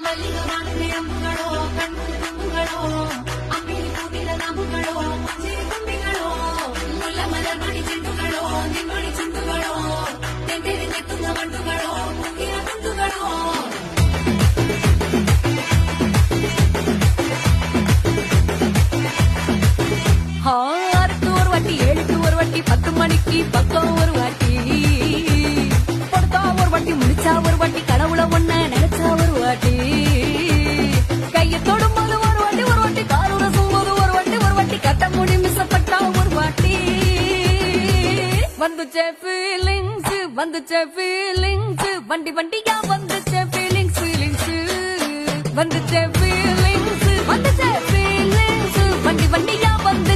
மல்லிகை அம்புகளோ கண்ணுக்கு தும்புகளோ அம்பிளி பூவில நாம்புகளோ சிறு கும்பிகளோ முல்ல மலர் மணி செண்டுகளோ நின்மணி சுண்டுகளோ தென்றில் நெத்துங்க மண்டுகளோ முக்கிய துண்டுகளோ ஆறுக்கு ஒரு வாட்டி 7க்கு ஒரு வாட்டி 10 மணிக்கு பக்கம் ஒரு வாட்டி கொடுத்தா ஒரு வாட்டி முடிச்சா ஒரு வாட்டி கடவுளை ஒண்ண நினைச்சா ஒரு வாட்டி கையை தொடும்போது ஒரு வாட்டி காலூர சும்போது ஒரு வாட்டி கட்ட முடி மிசப்பட்டா ஒரு வாட்டி வந்துச்சே ஃபீலிங்ஸ் வண்டி வண்டியா வந்துச்சே ஃபீலிங்ஸ் வந்துச்சே ஃபீலிங்ஸ் வண்டி வண்டியா வந்து